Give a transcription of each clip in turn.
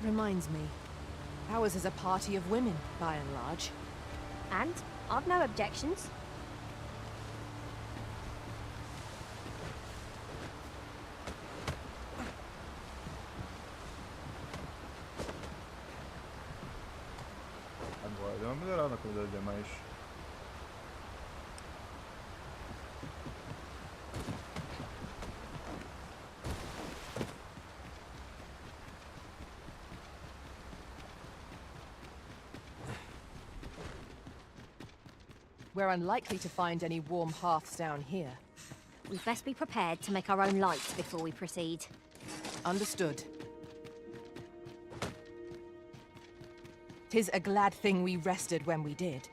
Reminds me, ours is a party of women, by and large. And I've no objections. Agora deu uma melhorada na qualidade da imagem. We're unlikely to find any warm hearths down here. We'd best be prepared to make our own light before we proceed. Understood. 'Tis a glad thing we rested when we did.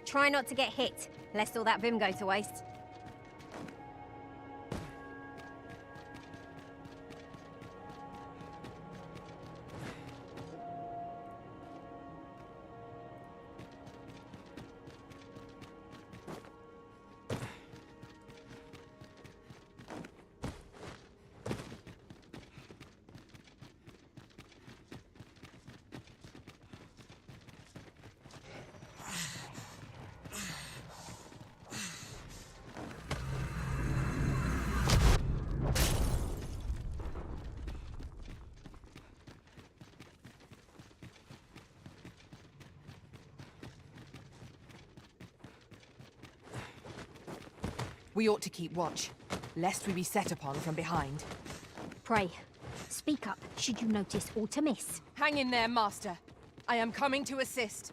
Try not to get hit, lest all that vim go to waste. We ought to keep watch, lest we be set upon from behind. Pray, speak up should you notice aught amiss. Hang in there, Master. I am coming to assist.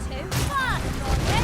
Too fast, Gordon!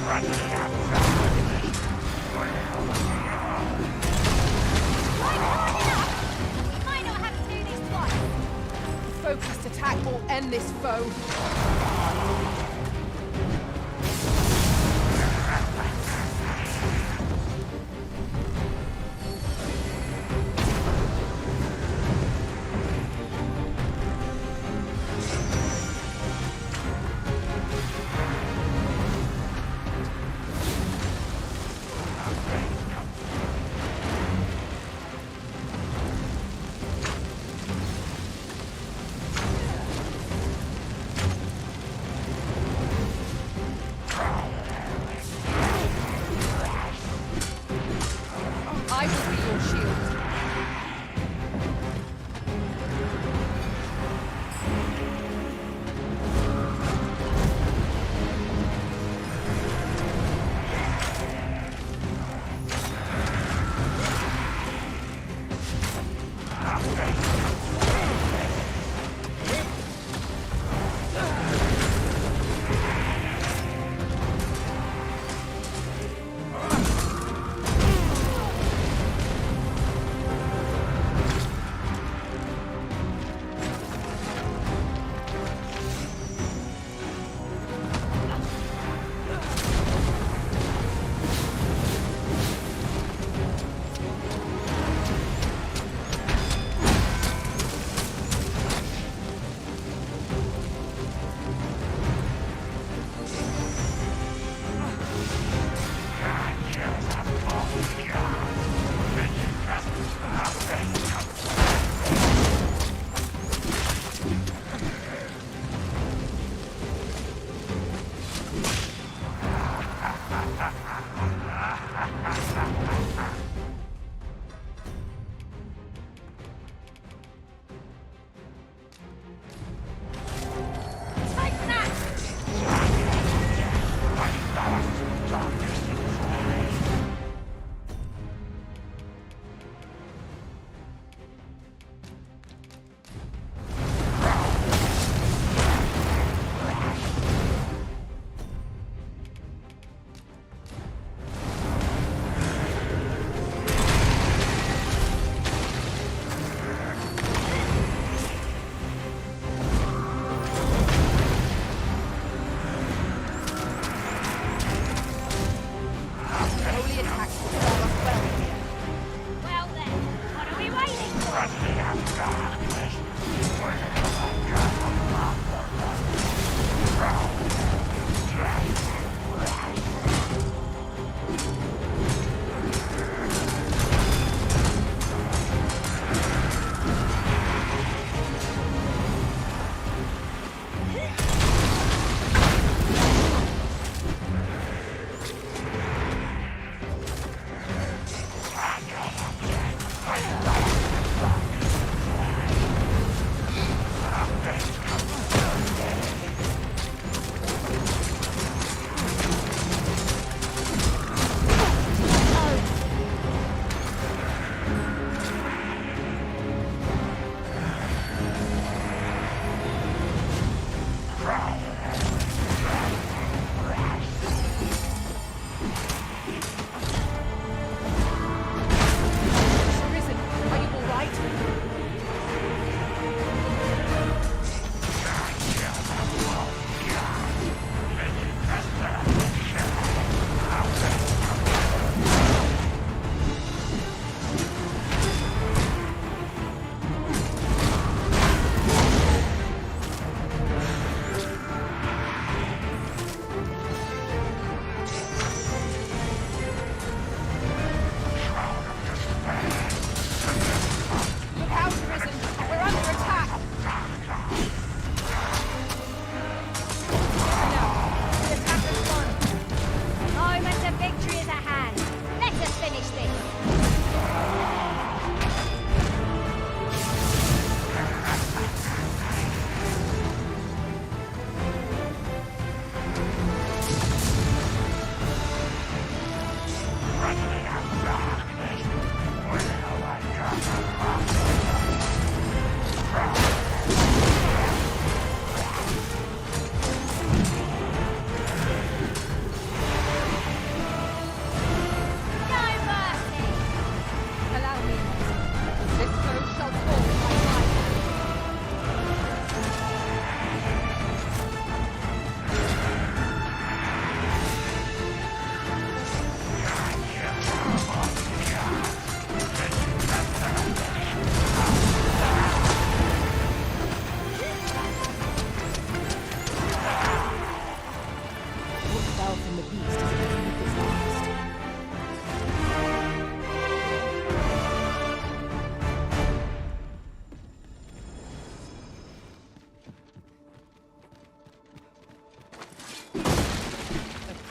We might not have to do this twice. Focused attack will end this foe. I will be your shield.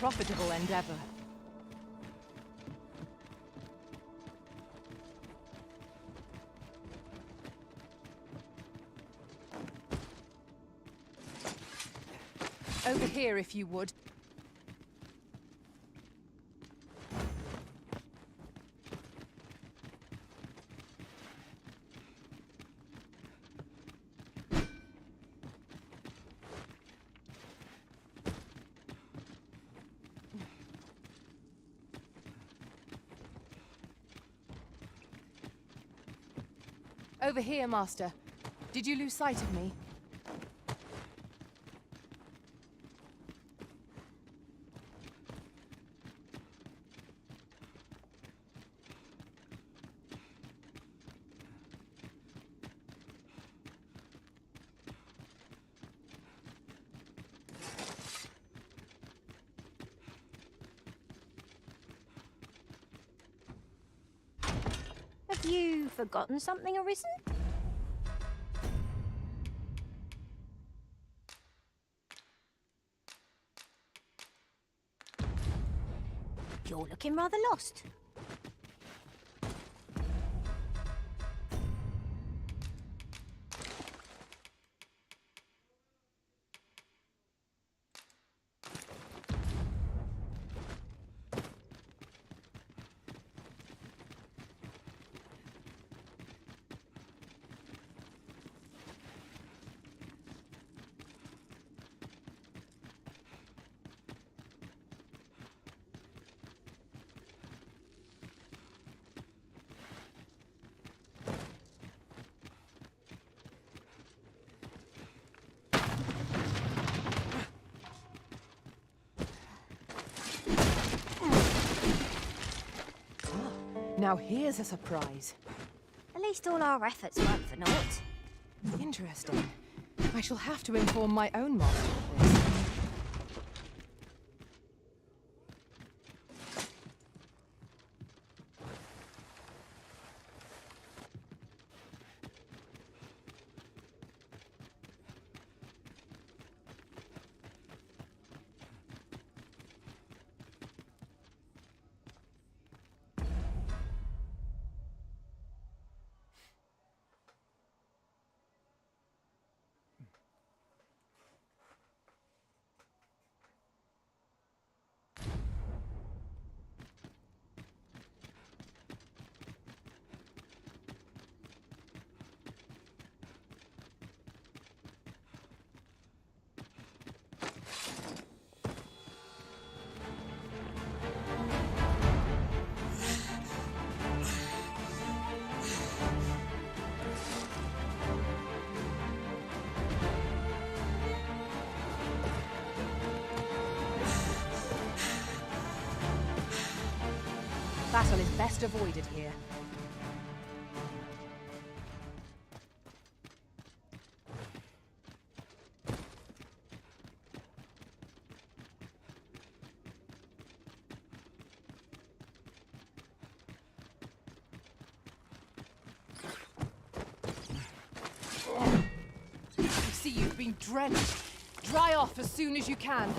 profitable endeavor. Over here, if you would. Over here, Master. Did you lose sight of me? Have you forgotten something, Arisen? You're looking rather lost. Now here's a surprise. At least all our efforts weren't for naught. Interesting. I shall have to inform my own master of this. Battle is best avoided here. I see you've been drenched. Dry off as soon as you can.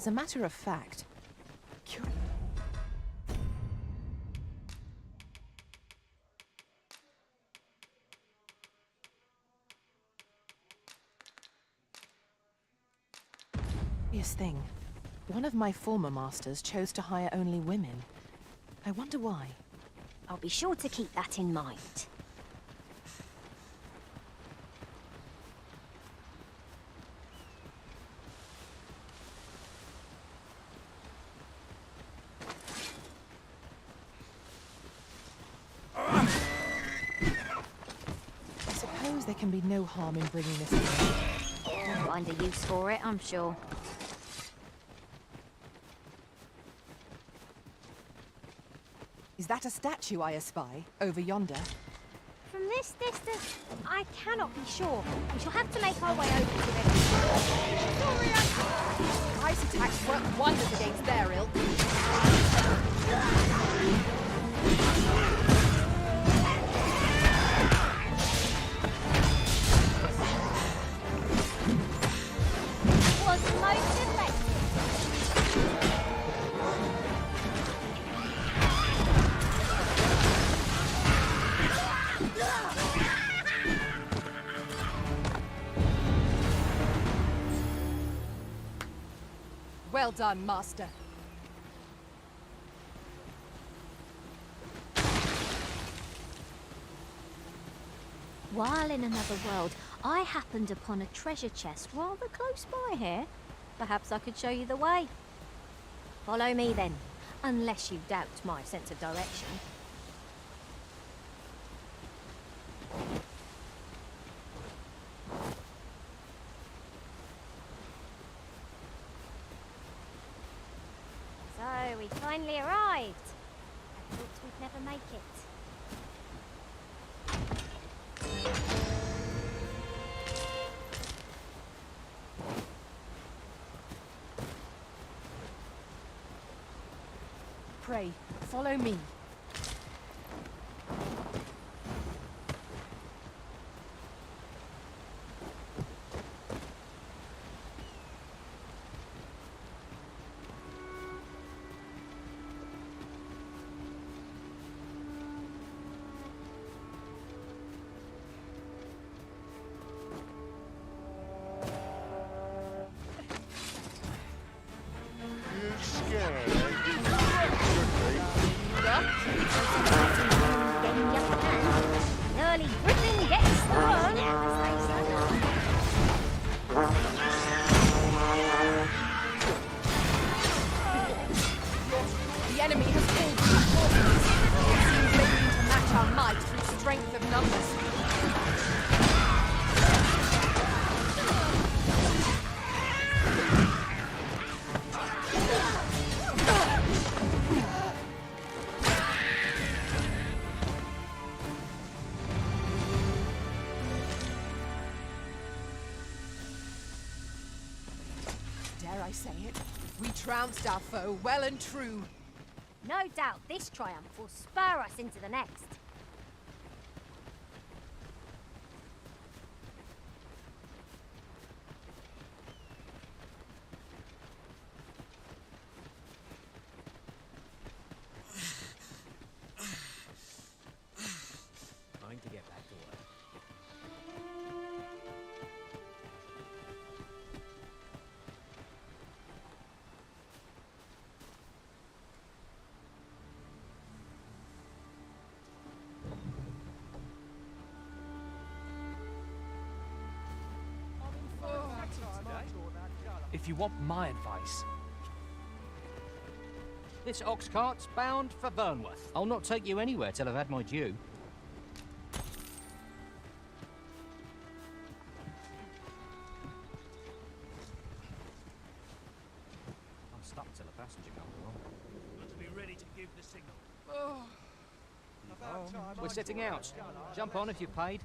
As a matter of fact, curious thing. One of my former masters chose to hire only women. I wonder why. I'll be sure to keep that in mind. I suppose there can be no harm in bringing this in. You'll find a use for it, I'm sure. Is that a statue I espy, over yonder? From this distance, I cannot be sure. We shall have to make our way over to it. Ice attacks work wonders against their ilk. Was most effective. Well done, Master. While in another world, I happened upon a treasure chest rather close by here. Perhaps I could show you the way. Follow me then, unless you doubt my sense of direction. So, we finally arrived. I thought we'd never make it. Pray, follow me. Early Britain gets the run. The enemy has pulled reinforcements. It seems they need to match our might through strength of numbers. Dare I say it? We trounced our foe well and true. No doubt this triumph will spur us into the next. Time to get back to work. If you want my advice, this ox cart's bound for Vernworth. I'll not take you anywhere till I've had my due. I'm stuck till a passenger comes along. Got to be ready to give the signal. We're setting out. Jump on if you've paid.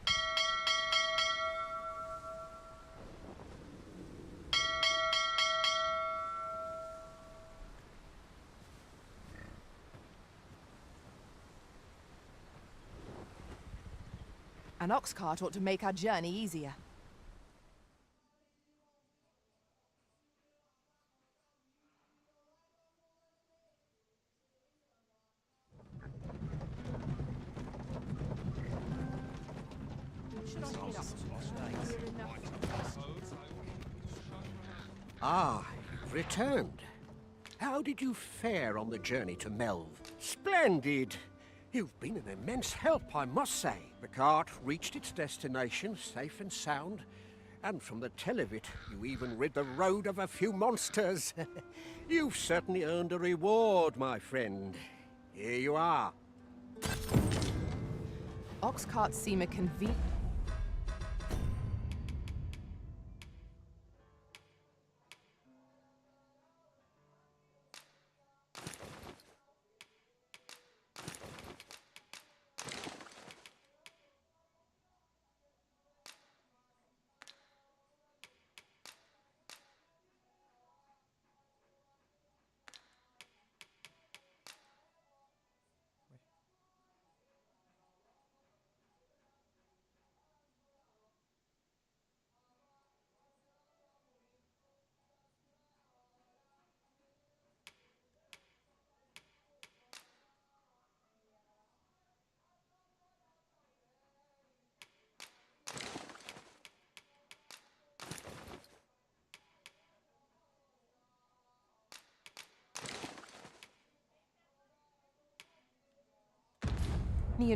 An ox cart ought to make our journey easier. Ah, you've returned. How did you fare on the journey to Melv? Splendid! You've been an immense help, I must say. The cart reached its destination safe and sound, and from the tell of it, you even rid the road of a few monsters. You've certainly earned a reward, my friend. Here you are. Ox carts seem a convenient...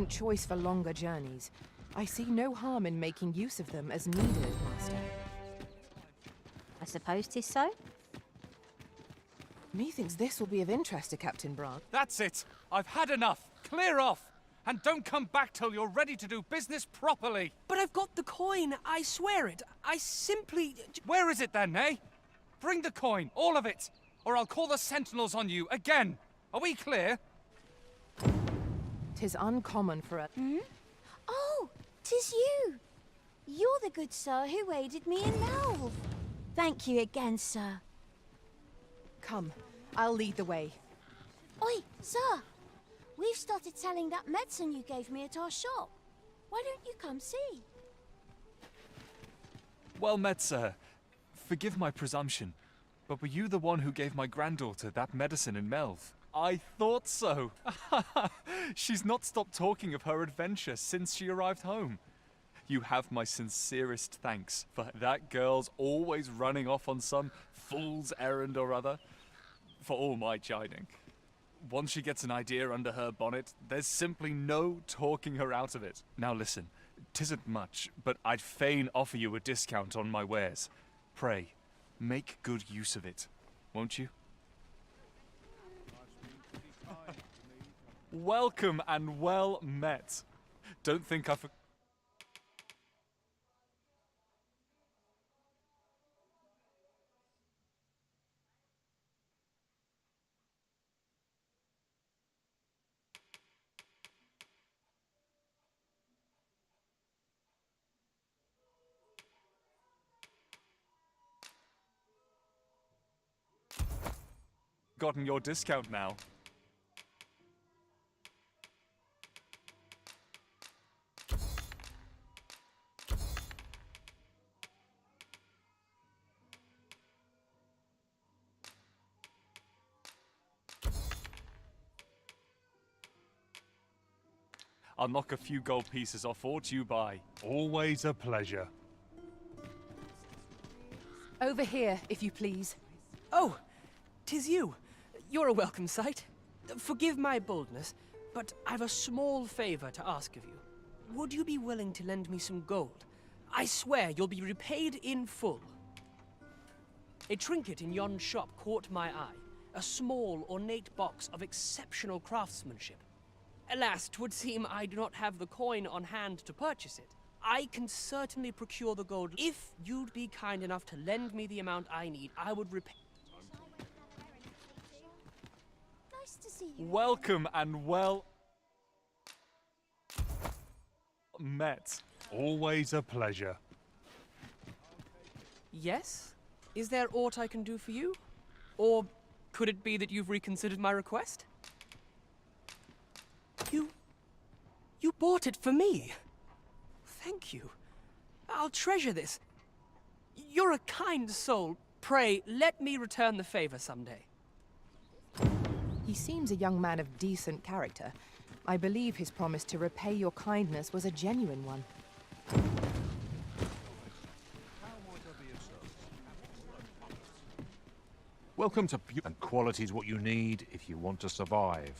choice for longer journeys. I see no harm in making use of them as needed, Master. I suppose 'tis so. Methinks this will be of interest to Captain Brandt. That's it! I've had enough! Clear off! And don't come back till you're ready to do business properly! But I've got the coin, I swear it. I simply... Where is it then, eh? Bring the coin, all of it! Or I'll call the sentinels on you again! Are we clear? 'Tis uncommon for a... Oh, 'tis you. You're the good sir who aided me in Melv. Thank you again, sir. Come, I'll lead the way. Oi, sir. We've started selling that medicine you gave me at our shop. Why don't you come see? Well met, sir. Forgive my presumption, but were you the one who gave my granddaughter that medicine in Melv? I thought so. She's not stopped talking of her adventure since she arrived home. You have my sincerest thanks, for that girl's always running off on some fool's errand or other, for all my chiding. Once she gets an idea under her bonnet, there's simply no talking her out of it. Now listen, 'tisn't much, but I'd fain offer you a discount on my wares. Pray, make good use of it, won't you? Welcome and well met. Don't think I've gotten your discount now. I'll knock a few gold pieces off aught you buy. Always a pleasure. Over here, if you please. Oh, 'tis you. You're a welcome sight. Forgive my boldness, but I've a small favor to ask of you. Would you be willing to lend me some gold? I swear you'll be repaid in full. A trinket in yon shop caught my eye. A small, ornate box of exceptional craftsmanship. Alas, 'twould seem I do not have the coin on hand to purchase it. I can certainly procure the gold. If you'd be kind enough to lend me the amount I need, I would repay... Nice to see you. Welcome and well met. Always a pleasure. Yes? Is there aught I can do for you? Or could it be that you've reconsidered my request? You bought it for me. Thank you. I'll treasure this. You're a kind soul. Pray, let me return the favor someday. He seems a young man of decent character. I believe his promise to repay your kindness was a genuine one. Welcome to and quality is what you need if you want to survive.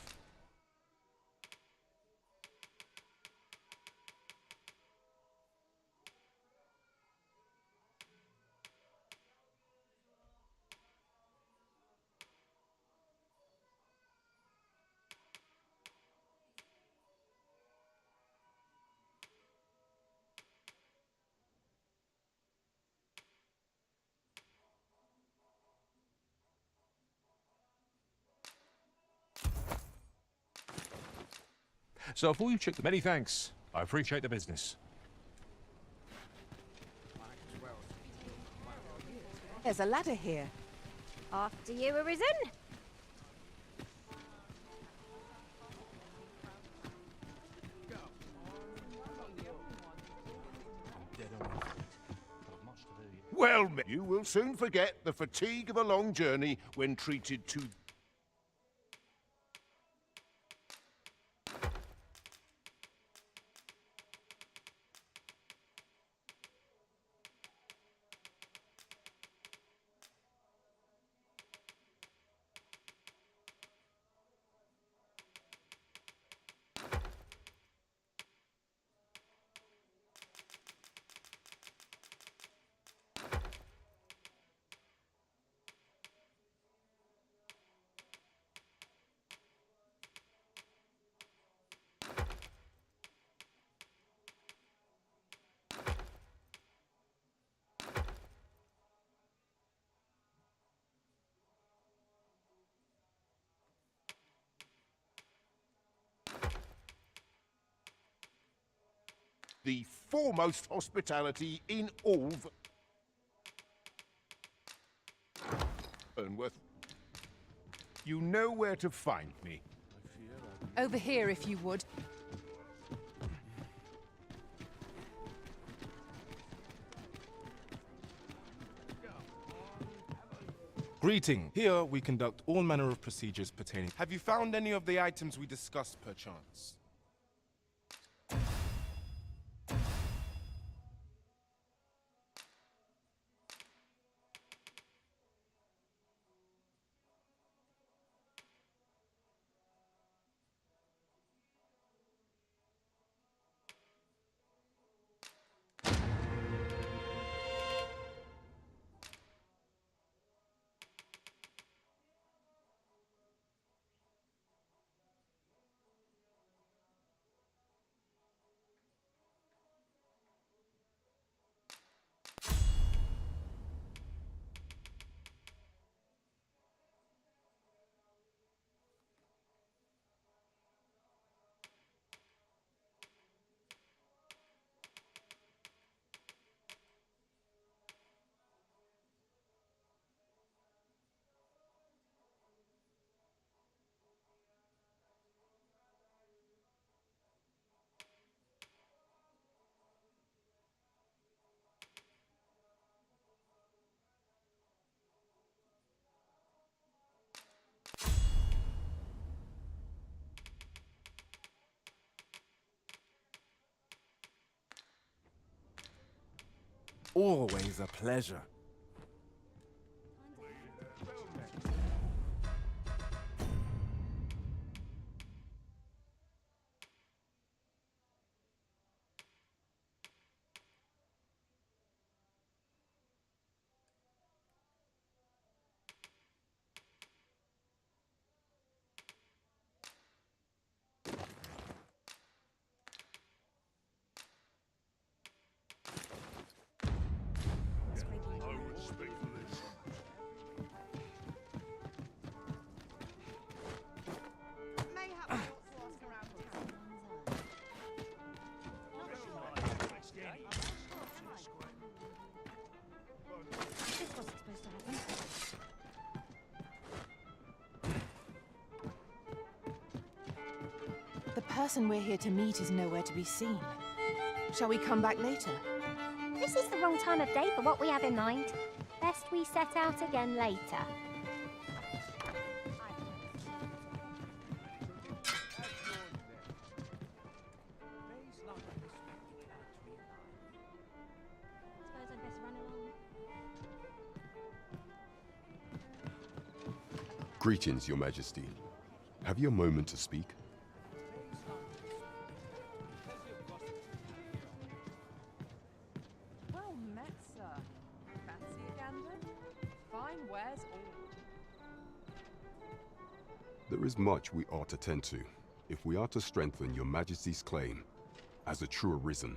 So before you check the many thanks. I appreciate the business. There's a ladder here. After you, Arisen. Well, you will soon forget the fatigue of a long journey when treated to... the foremost hospitality in all Ernworth. You know where to find me. Over here, if you would. Greeting. Here we conduct all manner of procedures pertaining. Have you found any of the items we discussed, perchance? Always a pleasure. The person we're here to meet is nowhere to be seen. Shall we come back later? This is the wrong time of day for what we have in mind. Best we set out again later. Greetings, Your Majesty. Have you a moment to speak? Well met, sir. Fancy a gander? Fine wares all. There is much we ought to tend to, if we are to strengthen Your Majesty's claim as a true arisen.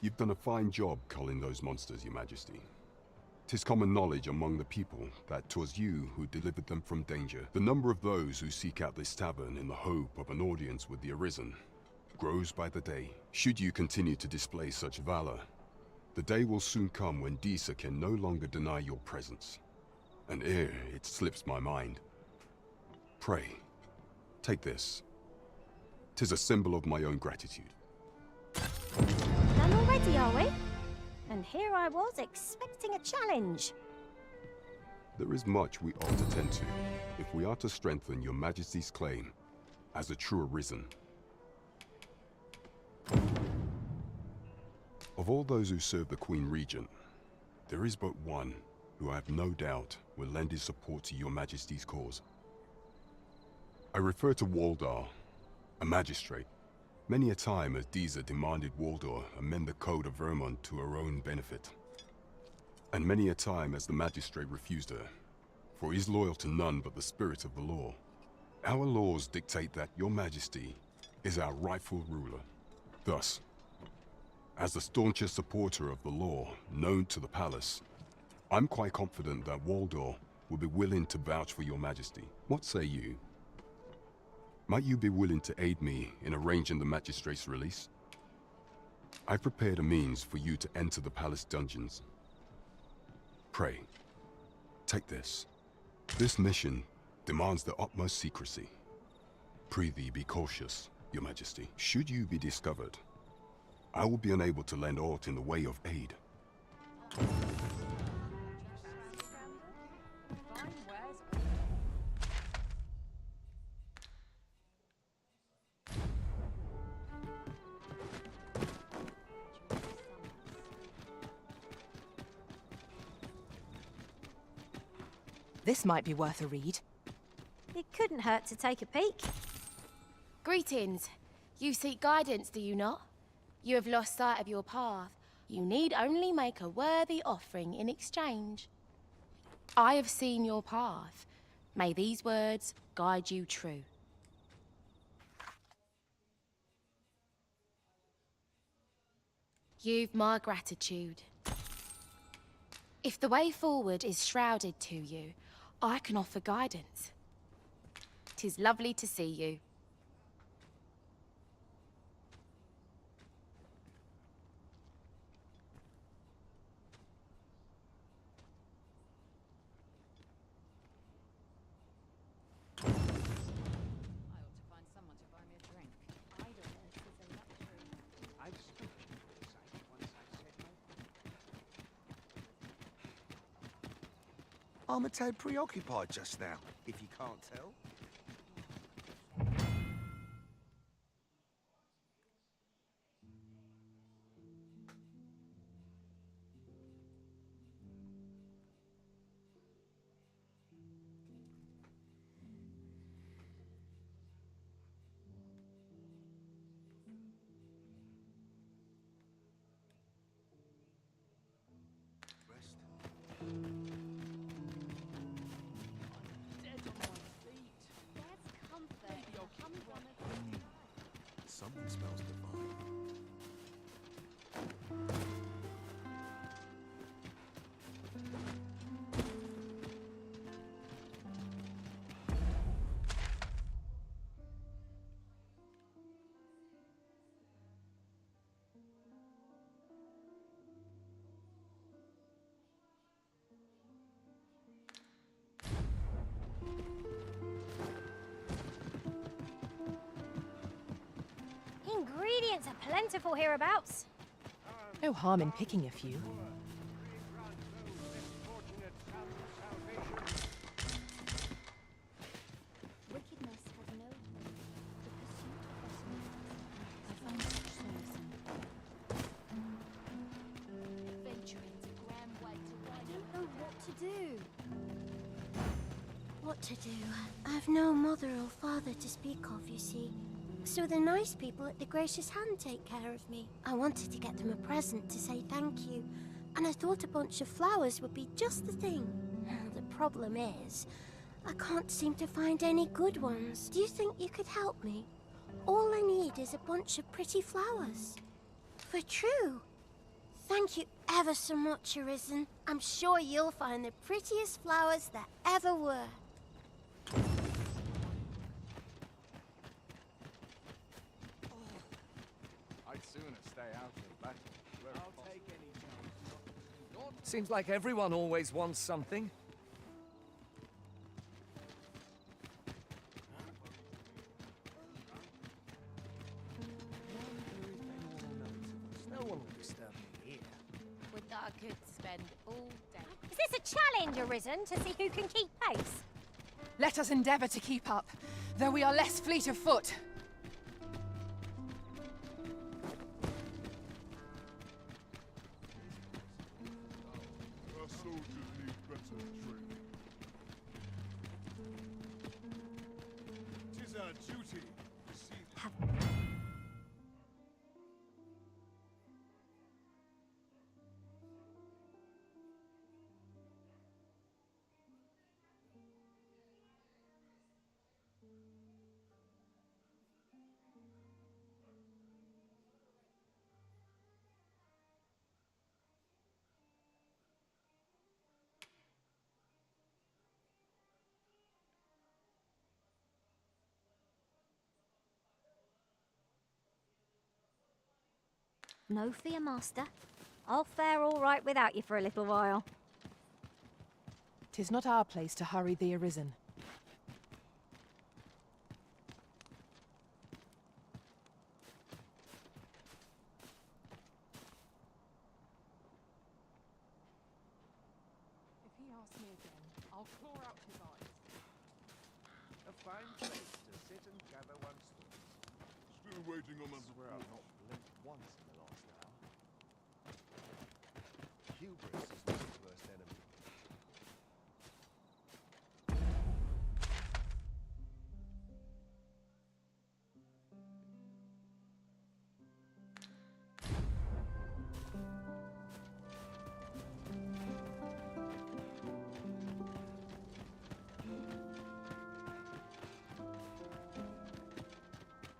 You've done a fine job culling those monsters, Your Majesty. 'Tis common knowledge among the people that 'twas you who delivered them from danger. The number of those who seek out this tavern in the hope of an audience with the Arisen grows by the day. Should you continue to display such valor, the day will soon come when Disa can no longer deny your presence. And ere it slips my mind, pray, take this. 'Tis a symbol of my own gratitude. Done already, are we? And here I was expecting a challenge. There is much we ought to tend to, if we are to strengthen Your Majesty's claim as a true Arisen. Of all those who serve the Queen Regent, there is but one who I have no doubt will lend his support to Your Majesty's cause. I refer to Waldar, a magistrate. Many a time has Disa demanded Waldor amend the Code of Vermont to her own benefit. And many a time has the magistrate refused her, for he is loyal to none but the spirit of the law. Our laws dictate that Your Majesty is our rightful ruler. Thus, as the staunchest supporter of the law known to the palace, I'm quite confident that Waldor will be willing to vouch for Your Majesty. What say you? Might you be willing to aid me in arranging the magistrate's release? I've prepared a means for you to enter the palace dungeons. Pray, take this. This mission demands the utmost secrecy. Prithee be cautious, Your Majesty. Should you be discovered, I will be unable to lend aught in the way of aid. This might be worth a read. It couldn't hurt to take a peek. Greetings. You seek guidance, do you not? You have lost sight of your path. You need only make a worthy offering in exchange. I have seen your path. May these words guide you true. You've my gratitude. If the way forward is shrouded to you, I can offer guidance. 'Tis lovely to see you. I'm a tad preoccupied just now, if you can't tell. Something smells divine. Ingredients are plentiful hereabouts. No harm in picking a few. Wickedness has no the pursuit of better. I find such solace in Venturing to Gramway to I ride don't know what to do. What to do? I've no mother or father to speak of, you see. So the nice people at the Gracious Hand take care of me. I wanted to get them a present to say thank you, and I thought a bunch of flowers would be just the thing. The problem is, I can't seem to find any good ones. Do you think you could help me? All I need is a bunch of pretty flowers. For true. Thank you ever so much, Arisen. I'm sure you'll find the prettiest flowers that ever were. I'd sooner stay out of battle. I'll take any chance. Seems like everyone always wants something. No one will disturb me here. Would that I could spend all day. Is this a challenge, Arisen, to see who can keep pace? Let us endeavour to keep up, though we are less fleet of foot. Our soldiers need better training. 'Tis our duty to see No fear, Master. I'll fare all right without you for a little while. 'Tis not our place to hurry the Arisen. If he asks me again, I'll claw out his eyes. A fine place to sit and gather one's thoughts. Still waiting on my... Swear I've not blinked once in the last hour. Hubris is one's worst enemy.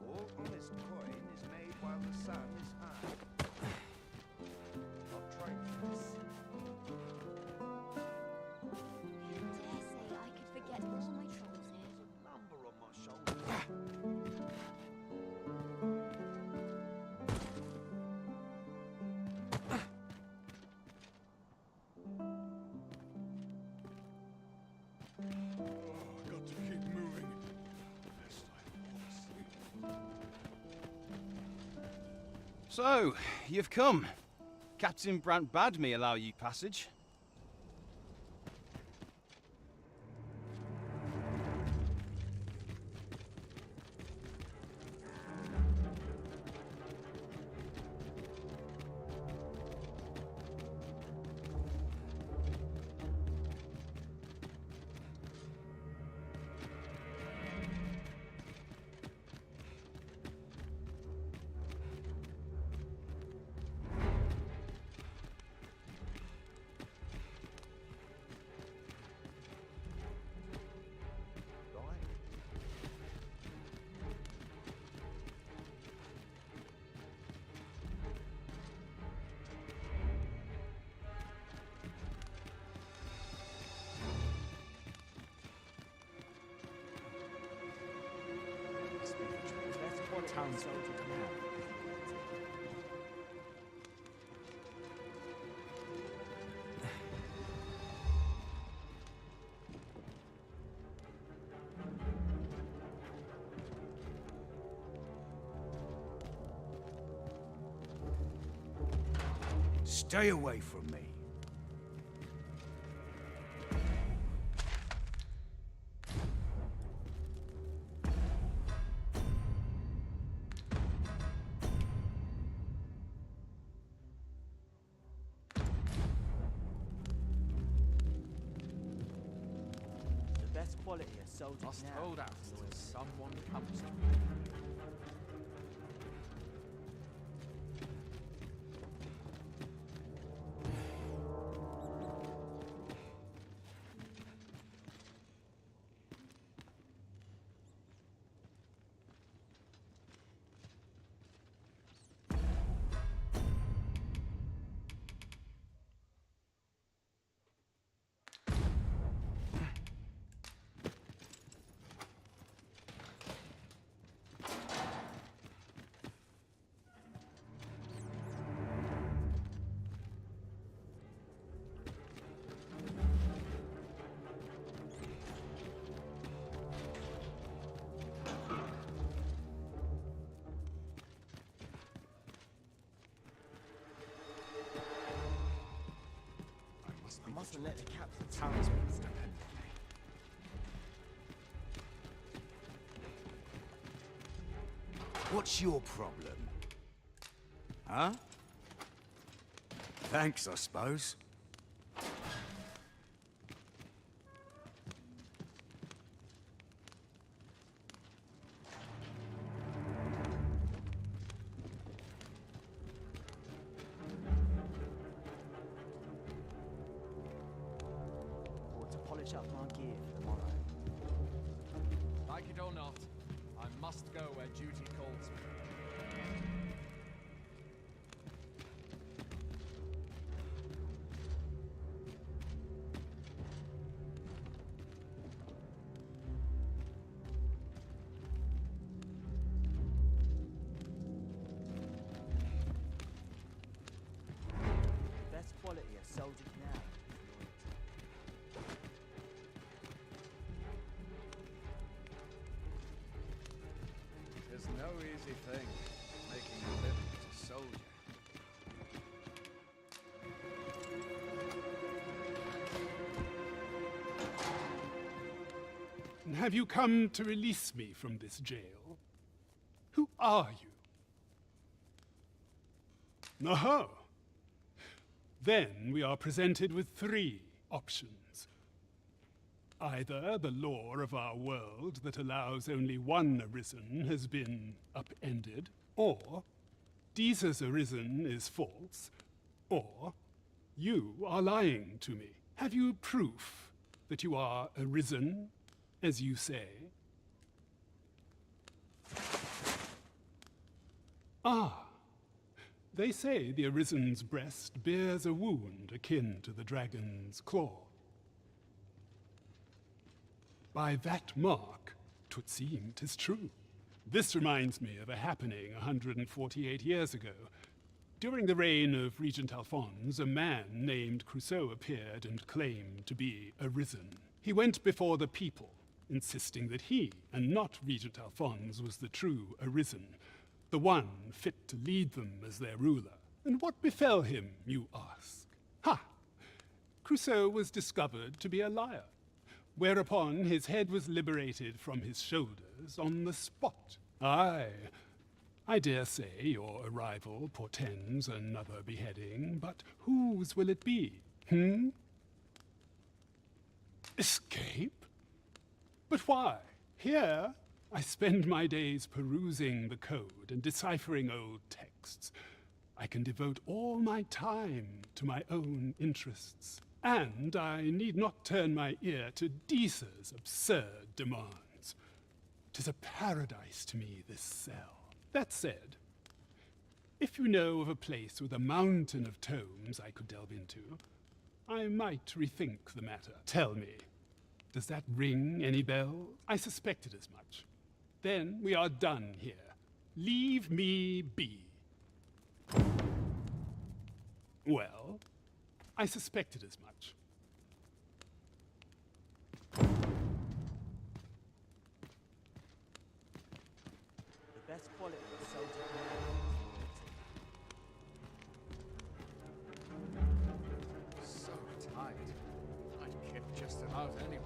All honest coin is made while the sun is high. I'll trade for this. Dare say I could forget all my troubles here. There's a number on my shoulder. Got to keep moving. Lest I fall asleep. So, you've come. Captain Brant bade me allow you passage. Town soldier now. Stay away from me. The best quality are sold Must now. hold out till someone comes to me. I mustn't let the captain Townsmen depend on me. What's your problem? Huh? Thanks, I suppose. or to polish up my gear for tomorrow. Like it or not, I must go where duty calls me. The best quality are sold now. It's no easy thing, making a living as a soldier. Have you come to release me from this jail? Who are you? Aha! Then we are presented with three options. Either the law of our world that allows only one arisen has been upended, or Jesus arisen is false, or you are lying to me. Have you proof that you are arisen, as you say? Ah, they say the Arisen's breast bears a wound akin to the dragon's claw. By that mark, 'twould seem 'tis true. This reminds me of a happening 148 years ago. During the reign of Regent Alphonse, a man named Crusoe appeared and claimed to be arisen. He went before the people, insisting that he, and not Regent Alphonse, was the true arisen, the one fit to lead them as their ruler. And what befell him, you ask? Ha! Crusoe was discovered to be a liar, whereupon his head was liberated from his shoulders on the spot. Aye, I dare say your arrival portends another beheading, but whose will it be, Escape? But why? Here, I spend my days perusing the code and deciphering old texts. I can devote all my time to my own interests, and I need not turn my ear to Deesa's absurd demands. 'Tis a paradise to me, this cell. That said, if you know of a place with a mountain of tomes I could delve into, I might rethink the matter. Tell me, does that ring any bells? I suspected as much. Then we are done here. Leave me be. Well, I suspected as much. The best quality are sold now. about anyway.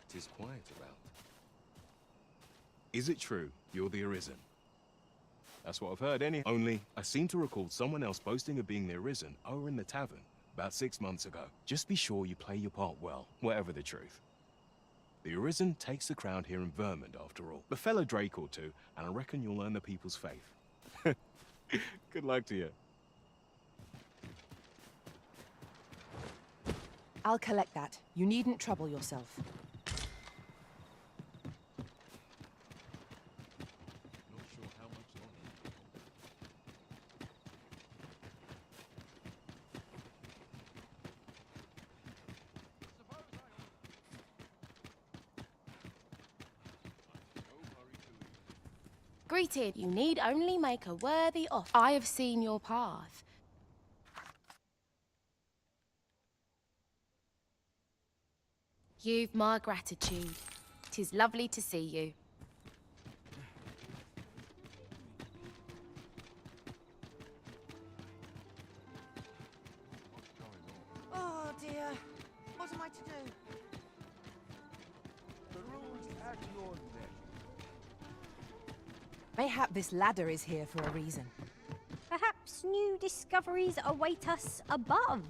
Tis quiet about. Is it true you're the Arisen? That's what I've heard, Only, I seem to recall someone else boasting of being the Arisen over in the tavern about 6 months ago. Just be sure you play your part well, whatever the truth. The Arisen takes the crown here in Vermont, after all. A fellow Drake or two, and I reckon you'll earn the people's faith. Good luck to you. I'll collect that. You needn't trouble yourself. Greeted. You need only make a worthy offer. I have seen your path. You've my gratitude. 'Tis lovely to see you. Oh dear, what am I to do? The rules at your leisure. Mayhap this ladder is here for a reason. Perhaps new discoveries await us above.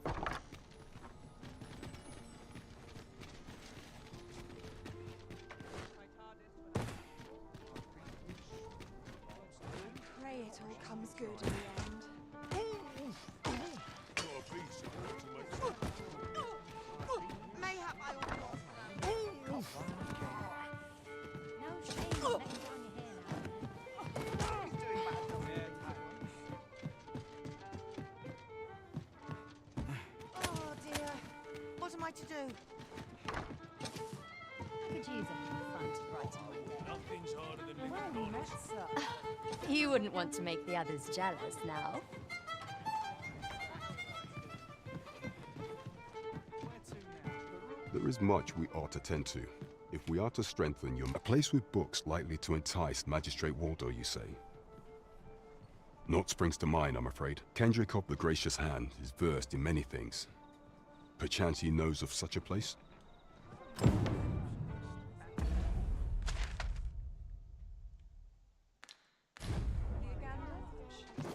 Pray it all comes good in the end. Mayhap I ought to ask around. No shame in letting down your hair Oh dear, what am I to do? Could use a little fun to brighten my day. Nothing's harder than Well met, sir. You wouldn't want to make the others jealous now. There is much we ought to tend to, if we are to strengthen your... A place with books likely to entice Magistrate Waldo, you say? Naught springs to mind, I'm afraid. Kendrick of the Gracious Hand is versed in many things. Perchance he knows of such a place?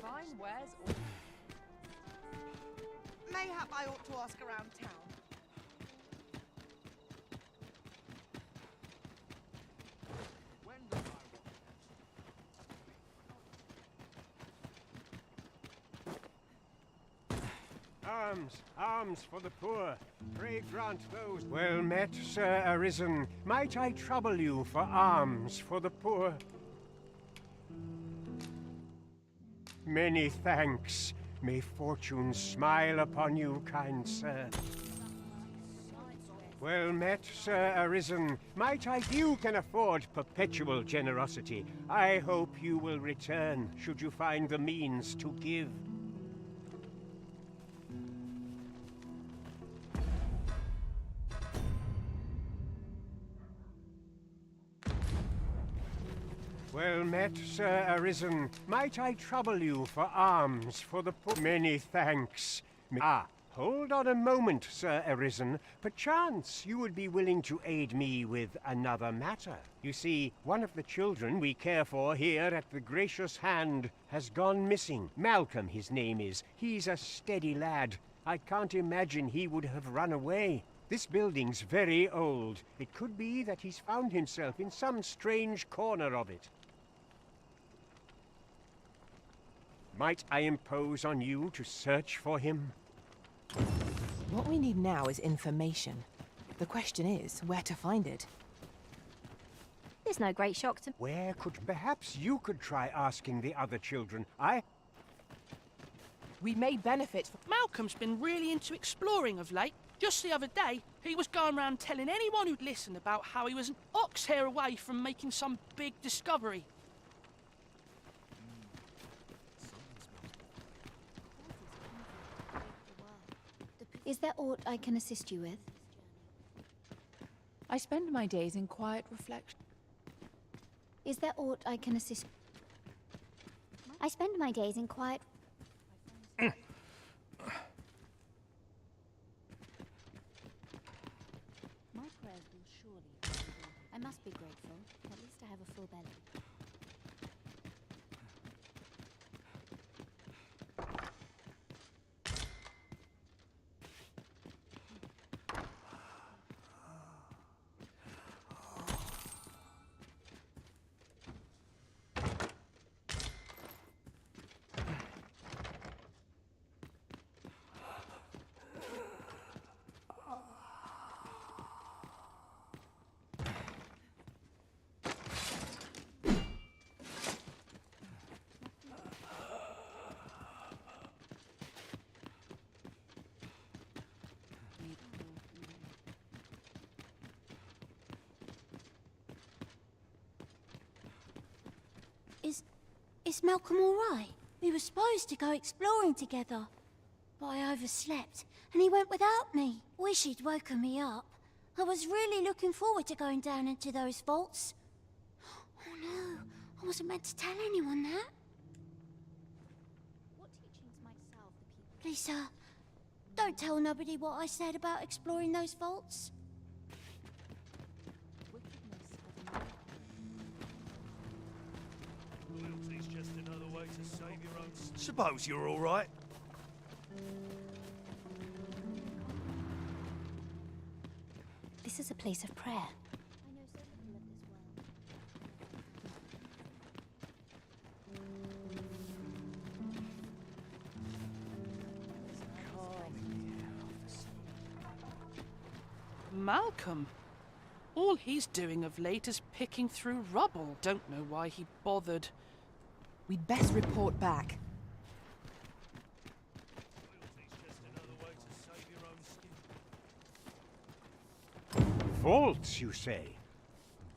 Fine wares all. Mayhap I ought to ask around town. Arms for the poor. Pray grant those. Well met, Sir Arisen. Might I trouble you for alms for the poor? Many thanks. May fortune smile upon you, kind sir. Well met, Sir Arisen. Might I... You can afford perpetual generosity. I hope you will return, should you find the means to give. Well met, Sir Arisen. Might I trouble you for alms for the poor? Many thanks. Hold on a moment, Sir Arisen. Perchance you would be willing to aid me with another matter. You see, one of the children we care for here at the Gracious Hand has gone missing. Malcolm, his name is. He's a steady lad. I can't imagine he would have run away. This building's very old. It could be that he's found himself in some strange corner of it. Might I impose on you to search for him? What we need now is information. The question is, where to find it? It's no great shock to... Where could... Perhaps you could try asking the other children. We may benefit from... Malcolm's been really into exploring of late. Just the other day, He was going around telling anyone who'd listen about how he was an ox hair away from making some big discovery. Is there aught I can assist you with? I spend my days in quiet reflection. Is there aught I can assist? I spend my days in quiet. My prayers will surely be rewarded. I must be grateful. At least I have a full belly. Is Malcolm all right? We were supposed to go exploring together, but I overslept, and he went without me. Wish he'd woken me up. I was really looking forward to going down into those vaults. Oh no, I wasn't meant to tell anyone that. What teachings might salve the people? Please, sir, don't tell nobody what I said about exploring those vaults. Loyalty's just another way to save your own. Suppose you're all right. This is a place of prayer. I know so little of this world. Malcolm. All he's doing of late is picking through rubble. Don't know why he bothered. We'd best report back. Vaults, you say?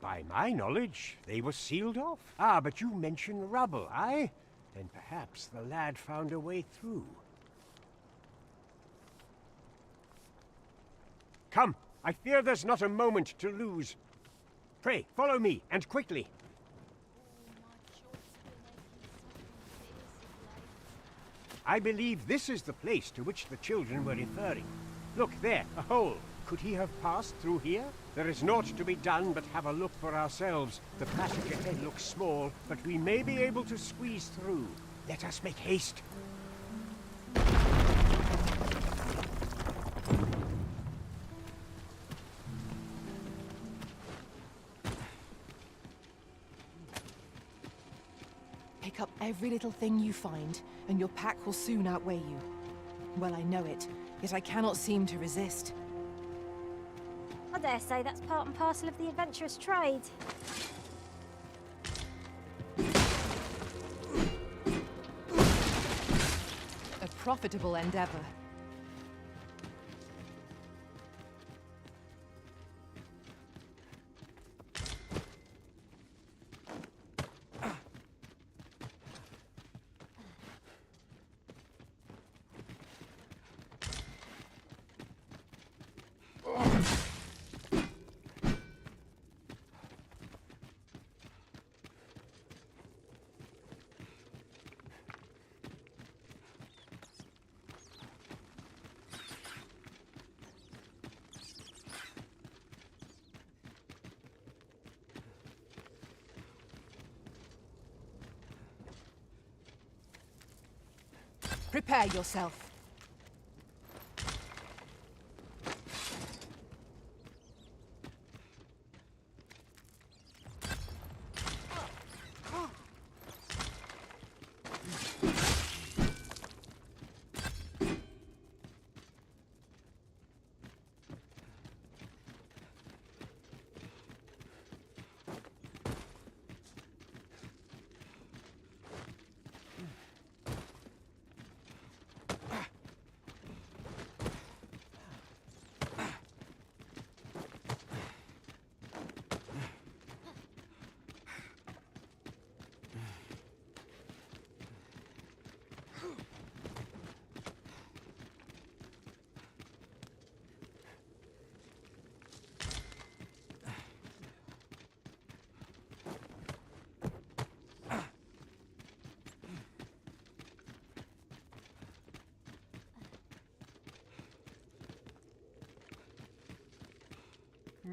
By my knowledge, they were sealed off. Ah, but you mentioned rubble, aye? Then perhaps the lad found a way through. Come, I fear there's not a moment to lose. Pray, follow me, and quickly. I believe this is the place to which the children were referring. Look there, a hole. Could he have passed through here? There is naught to be done but have a look for ourselves. The passage ahead looks small, but we may be able to squeeze through. Let us make haste. Pick up every little thing you find, and your pack will soon outweigh you. Well, I know it, yet I cannot seem to resist. I dare say that's part and parcel of the adventurous trade. A profitable endeavor. Prepare yourself.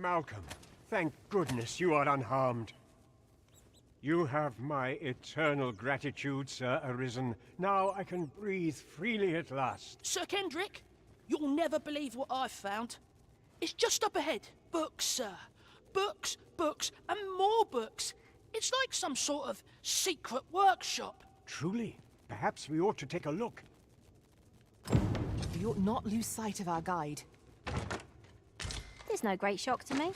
Malcolm, thank goodness you are unharmed. You have my eternal gratitude, Sir Arisen. Now I can breathe freely at last. Sir Kendrick, you'll never believe what I've found. It's just up ahead. Books, sir. Books, books, and more books. It's like some sort of secret workshop. Truly? Perhaps we ought to take a look. We ought not lose sight of our guide. There's no great shock to me.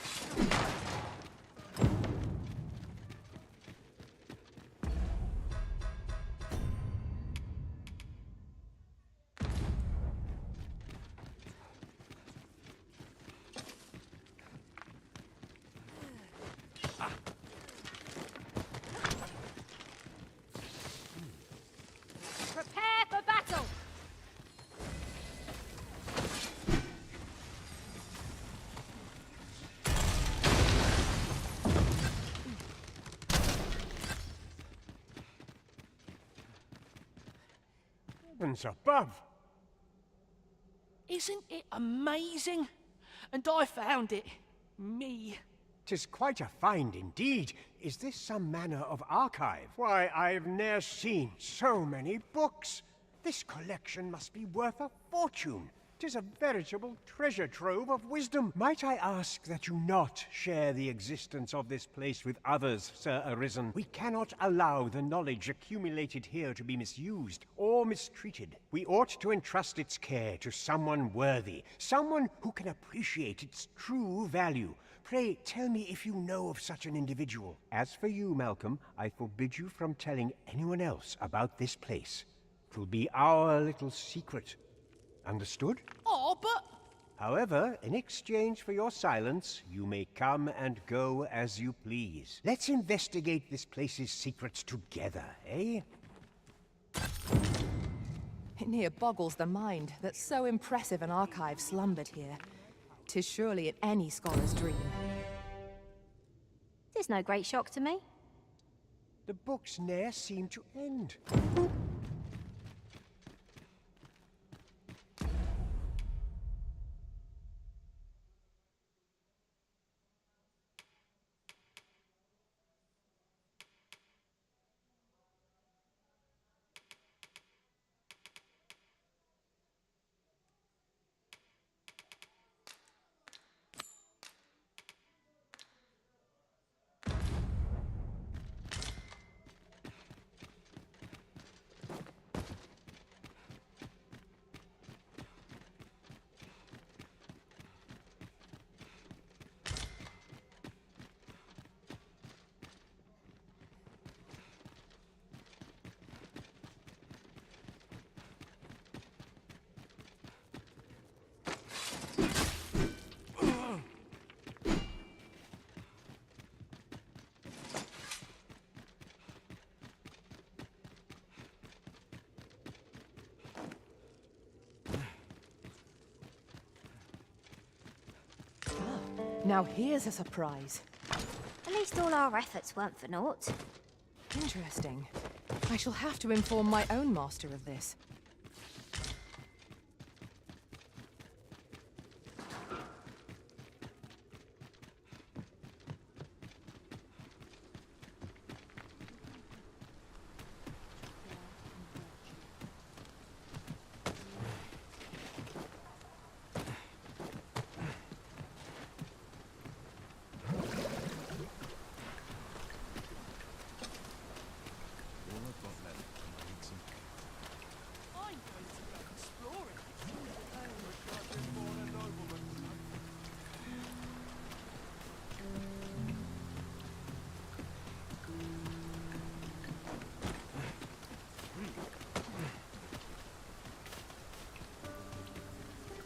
Prepare for battle! Heavens above! Isn't it amazing? And I found it. Me. 'Tis quite a find indeed. Is this some manner of archive? Why, I've ne'er seen so many books. This collection must be worth a fortune. 'Tis a veritable treasure trove of wisdom. Might I ask that you not share the existence of this place with others, Sir Arisen? We cannot allow the knowledge accumulated here to be misused or mistreated. We ought to entrust its care to someone worthy, someone who can appreciate its true value. Pray, tell me if you know of such an individual. As for you, Malcolm, I forbid you from telling anyone else about this place. 'Twill be our little secret. Understood? Oh, but... However, in exchange for your silence, you may come and go as you please. Let's investigate this place's secrets together, eh? It near boggles the mind that so impressive an archive slumbered here. 'Tis surely in any scholar's dream. There's no great shock to me. The books ne'er seem to end. Now here's a surprise. At least all our efforts weren't for naught. Interesting. I shall have to inform my own master of this.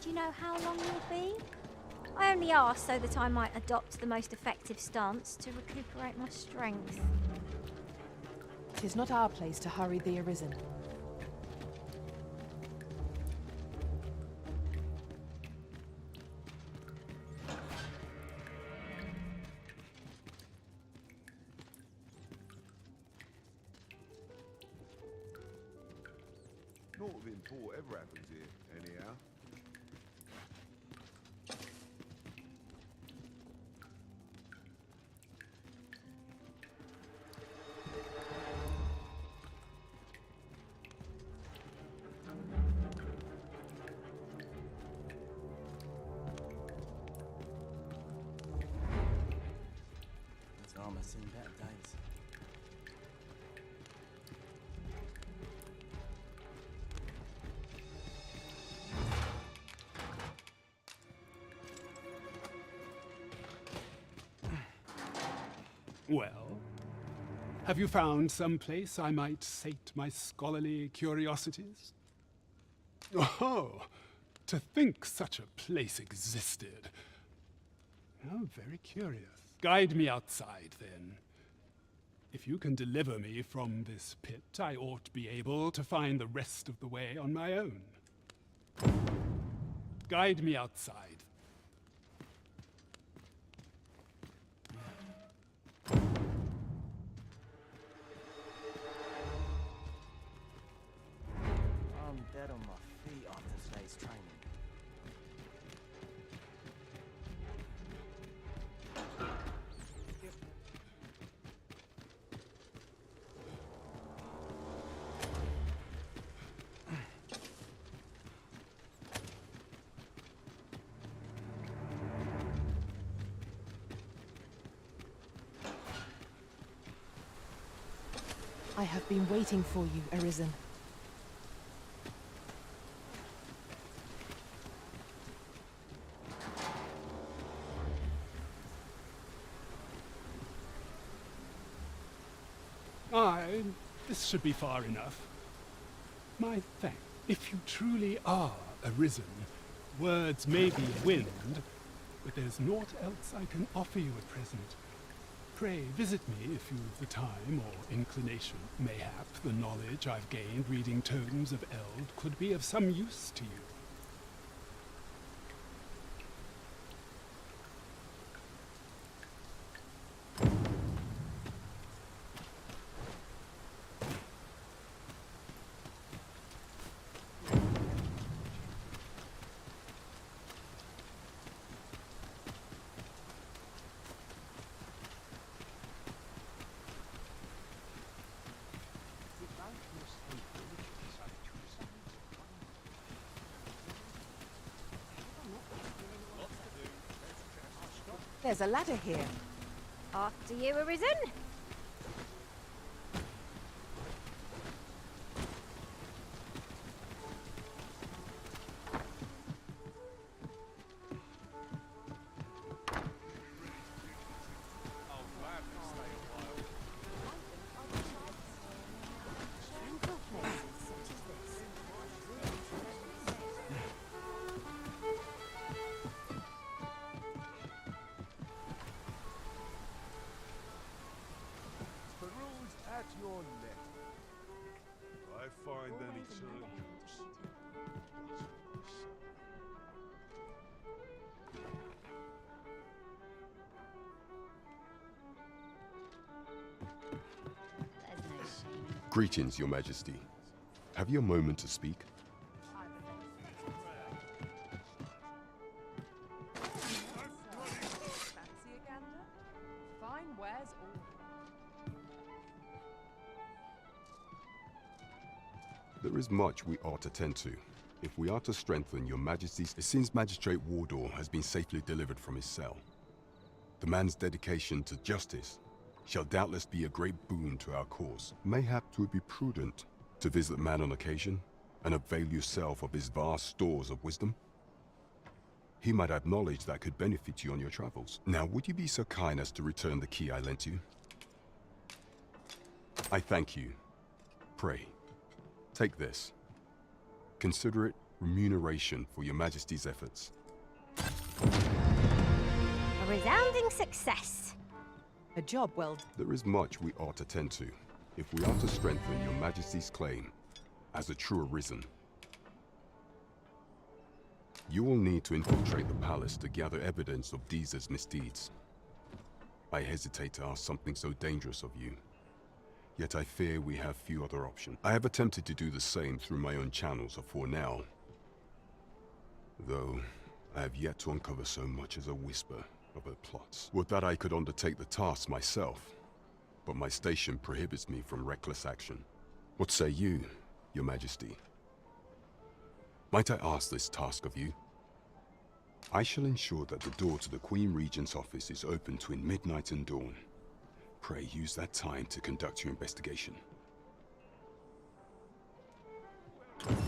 Do you know how long you'll be? I only asked so that I might adopt the most effective stance to recuperate my strength. 'Tis not our place to hurry the Arisen. Naught of import ever happens here, anyhow. Dogma seen better days. Well, have you found some place I might sate my scholarly curiosities? Oh, to think such a place existed. How very curious. Guide me outside, then. If you can deliver me from this pit, I ought to be able to find the rest of the way on my own. Guide me outside. I'm dead on my feet after today's training. I have been waiting for you, Arisen. This should be far enough. My thanks. If you truly are Arisen, words may be wind, but there's naught else I can offer you at present. Pray visit me if you've the time or inclination. Mayhap the knowledge I've gained reading tomes of Eld could be of some use to you. There's a ladder here. After you, Arisen. At your neck. I find any terms. Greetings, Your Majesty. Have you a moment to speak? There is much we ought to tend to. If we are to strengthen Your Majesty's, it seems Magistrate Wardor has been safely delivered from his cell. The man's dedication to justice shall doubtless be a great boon to our cause. Mayhap it would be prudent to visit the man on occasion and avail yourself of his vast stores of wisdom. He might have knowledge that could benefit you on your travels. Now, would you be so kind as to return the key I lent you? I thank you. Pray, take this. Consider it remuneration for Your Majesty's efforts. A resounding success. A job well. There is much we ought to tend to, if we are to strengthen Your Majesty's claim as a true Arisen. You will need to infiltrate the palace to gather evidence of Deezer's misdeeds. I hesitate to ask something so dangerous of you, yet I fear we have few other options. I have attempted to do the same through my own channels afore now, though I have yet to uncover so much as a whisper of her plots. Would that I could undertake the task myself, but my station prohibits me from reckless action. What say you, Your Majesty? Might I ask this task of you? I shall ensure that the door to the Queen Regent's office is open between midnight and dawn. Pray use that time to conduct your investigation.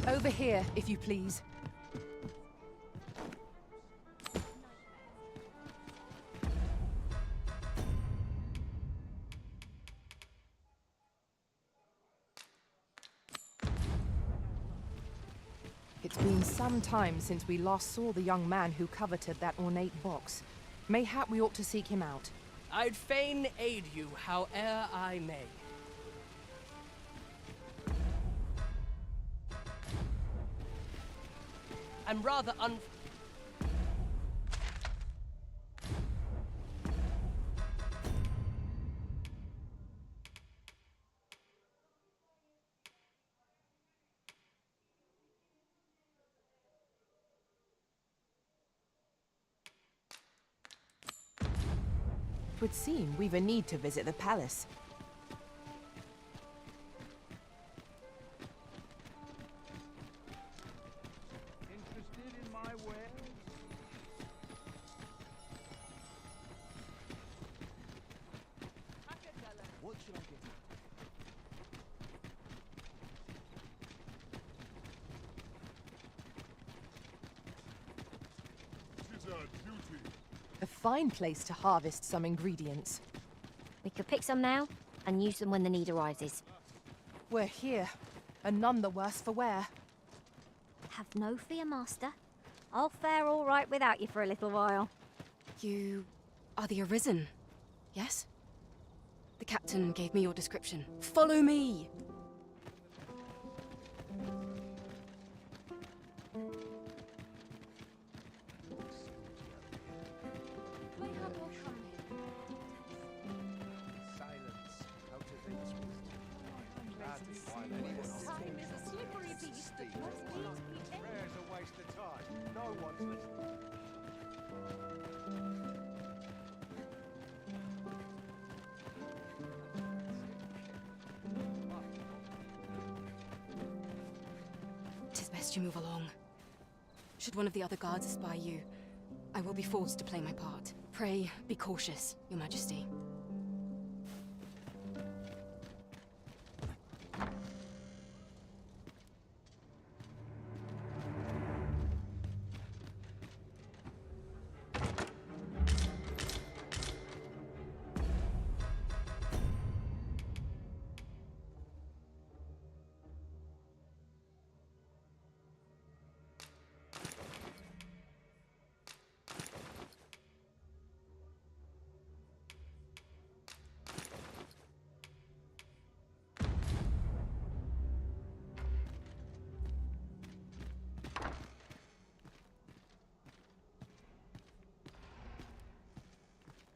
Over here, if you please. It's been some time since we last saw the young man who coveted that ornate box. Mayhap we ought to seek him out. I'd fain aid you, howe'er I may. I'm rather Twould seem we've a need to visit the palace. Interested in my wares? What should I get? Tis our duty. A fine place to harvest some ingredients. We could pick some now and use them when the need arises. We're here, and none the worse for wear. Have no fear, Master. I'll fare all right without you for a little while. You are the Arisen, yes? The captain gave me your description. Follow me! Silence cultivates wisdom. That is why anyone else Time is a slippery beast that must needs be tamed. Prayer's a waste of time. No one's listening. Tis best you move along. Should one of the other guards espy you, I will be forced to play my part. Pray, be cautious, Your Majesty.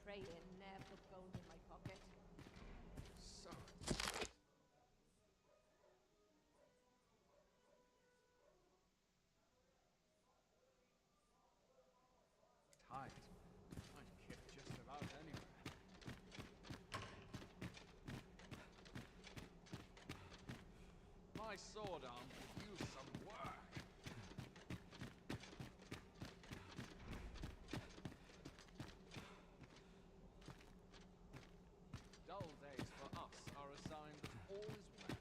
Pray and never put gold in my pocket. Tight. I'd kick just about anywhere. My sword arm could use some work. Dull days for us are a sign that all is well.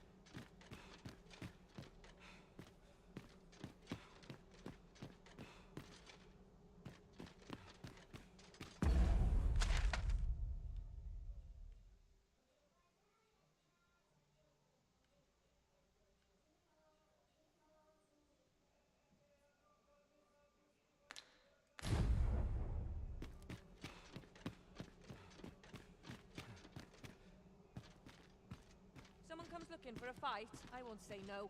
Someone comes looking for a fight, I won't say no.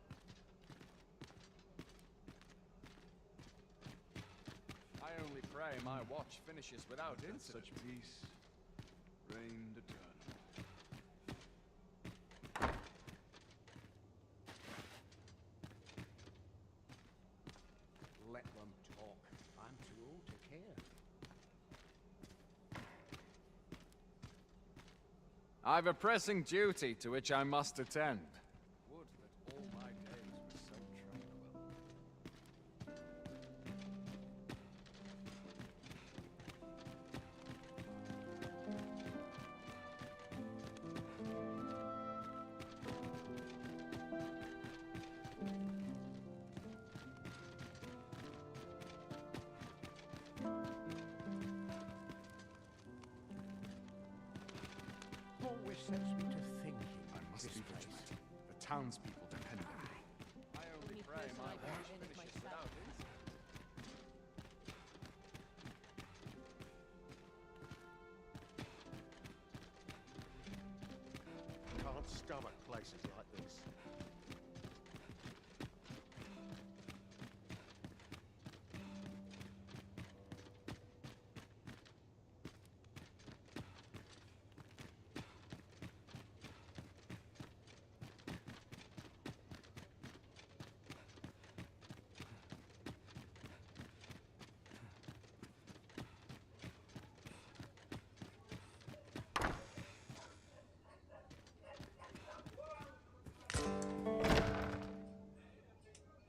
I only pray my watch finishes without incident. Such peace reigned eternal. Let them talk. I'm too old to care. I've a pressing duty to which I must attend. Would that all my days were so tranquil. always sets me to thinking. I must be vigilant. The townspeople depend on me. I only pray my wish finishes without incident. Can't stomach places like this.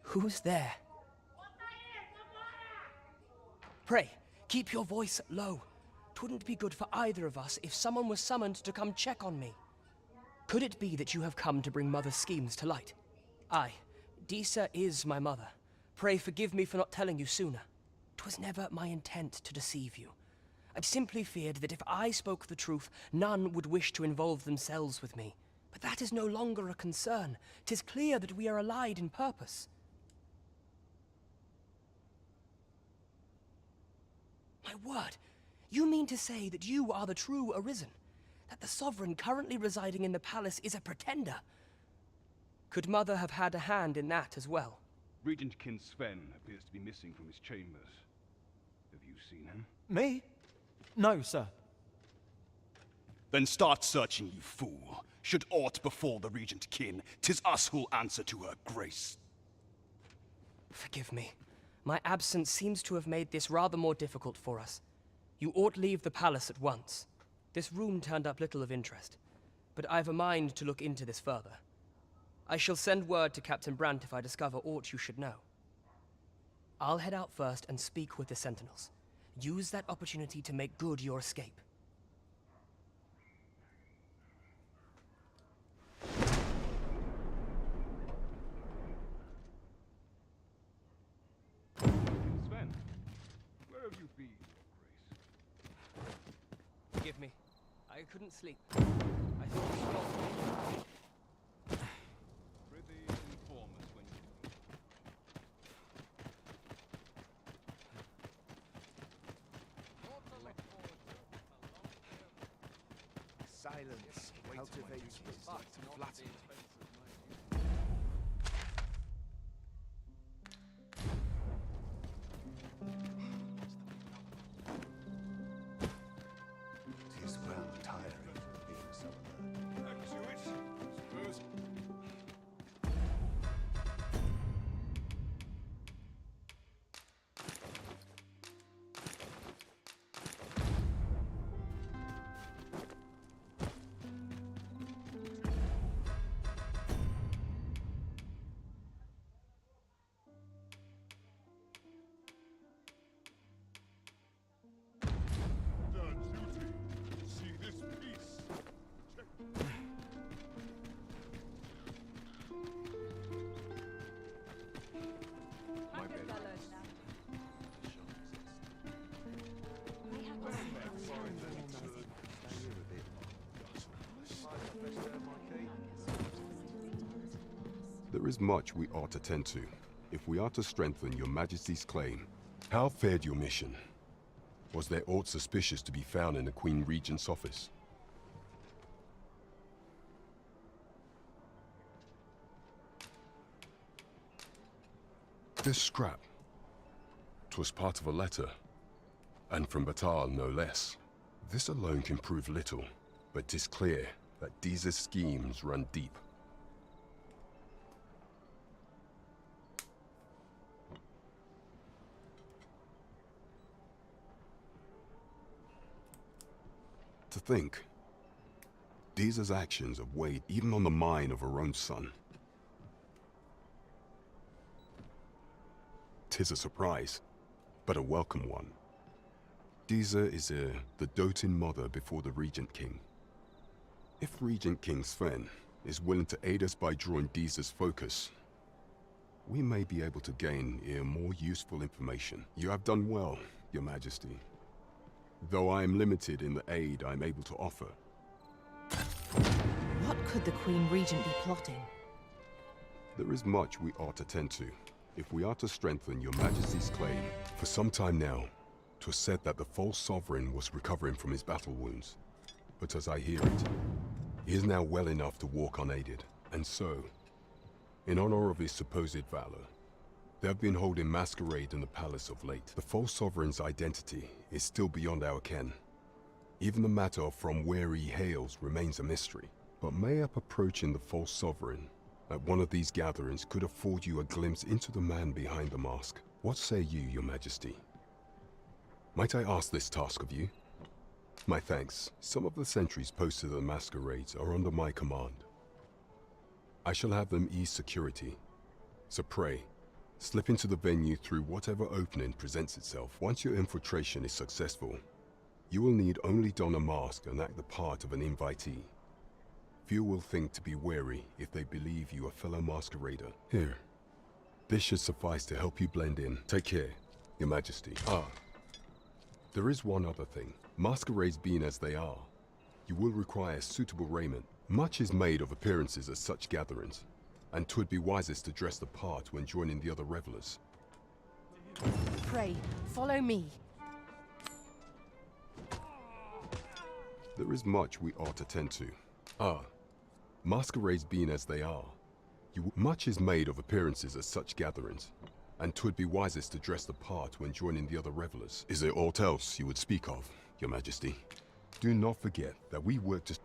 Who's there? Pray, keep your voice low. 'Twouldn't be good for either of us if someone was summoned to come check on me. Could it be that you have come to bring Mother's schemes to light? Aye, Disa is my mother. Pray forgive me for not telling you sooner. 'Twas never my intent to deceive you. I simply feared that if I spoke the truth, none would wish to involve themselves with me. But that is no longer a concern. 'Tis clear that we are allied in purpose. My word, you mean to say that you are the true Arisen? That the Sovereign currently residing in the palace is a pretender? Could Mother have had a hand in that as well? Regent Kin Sven appears to be missing from his chambers. Have you seen him? Me? No, sir. Then start searching, you fool. Should aught befall the Regent Kin, 'tis us who'll answer to her grace. Forgive me. My absence seems to have made this rather more difficult for us. You ought leave the palace at once. This room turned up little of interest, but I've a mind to look into this further. I shall send word to Captain Brandt if I discover aught you should know. I'll head out first and speak with the Sentinels. Use that opportunity to make good your escape. Sven, where have you been, Your Grace? Forgive me. I couldn't sleep. I thought you lost me. Prithee, inform us when you do. Silence cultivates wisdom. Flatter. Tis well tiring being so alert. Back to it, suppose. Done duty. See this piece. My bed. There is much we ought to tend to, if we are to strengthen your Majesty's claim. How fared your mission? Was there aught suspicious to be found in the Queen Regent's office? This scrap. 'Twas part of a letter, and from Batal no less. This alone can prove little, but 'tis clear that Disa's schemes run deep. To think, Disa's actions have weighed even on the mind of her own son. 'Tis a surprise, but a welcome one. Disa is the doting mother before the Regent King. If Regent King Sven is willing to aid us by drawing Disa's focus, we may be able to gain more useful information. You have done well, Your Majesty. Though I am limited in the aid I'm able to offer, could the Queen Regent be plotting? There is much we ought to tend to, if we are to strengthen your Majesty's claim. For some time now, 'twas said that the false sovereign was recovering from his battle wounds. But as I hear it, he is now well enough to walk unaided. And so, in honor of his supposed valor, they have been holding masquerade in the palace of late. The false sovereign's identity is still beyond our ken. Even the matter of from where he hails remains a mystery. But mayhap approaching the false sovereign at one of these gatherings could afford you a glimpse into the man behind the mask. What say you, your majesty? Might I ask this task of you? My thanks. Some of the sentries posted at the masquerades are under my command. I shall have them ease security. So pray, slip into the venue through whatever opening presents itself. Once your infiltration is successful, you will need only don a mask and act the part of an invitee. Few will think to be wary if they believe you a fellow masquerader. Here, this should suffice to help you blend in. Take care, your majesty. There is one other thing. Masquerades being as they are, you will require suitable raiment. Much is made of appearances at such gatherings, and 'twould be wisest to dress the part when joining the other revelers. Pray, follow me. There is much we ought to tend to. Masquerades being as they are, much is made of appearances at such gatherings, and 'twould be wisest to dress the part when joining the other revelers. Is there aught else you would speak of, your majesty? Do not forget that we work to...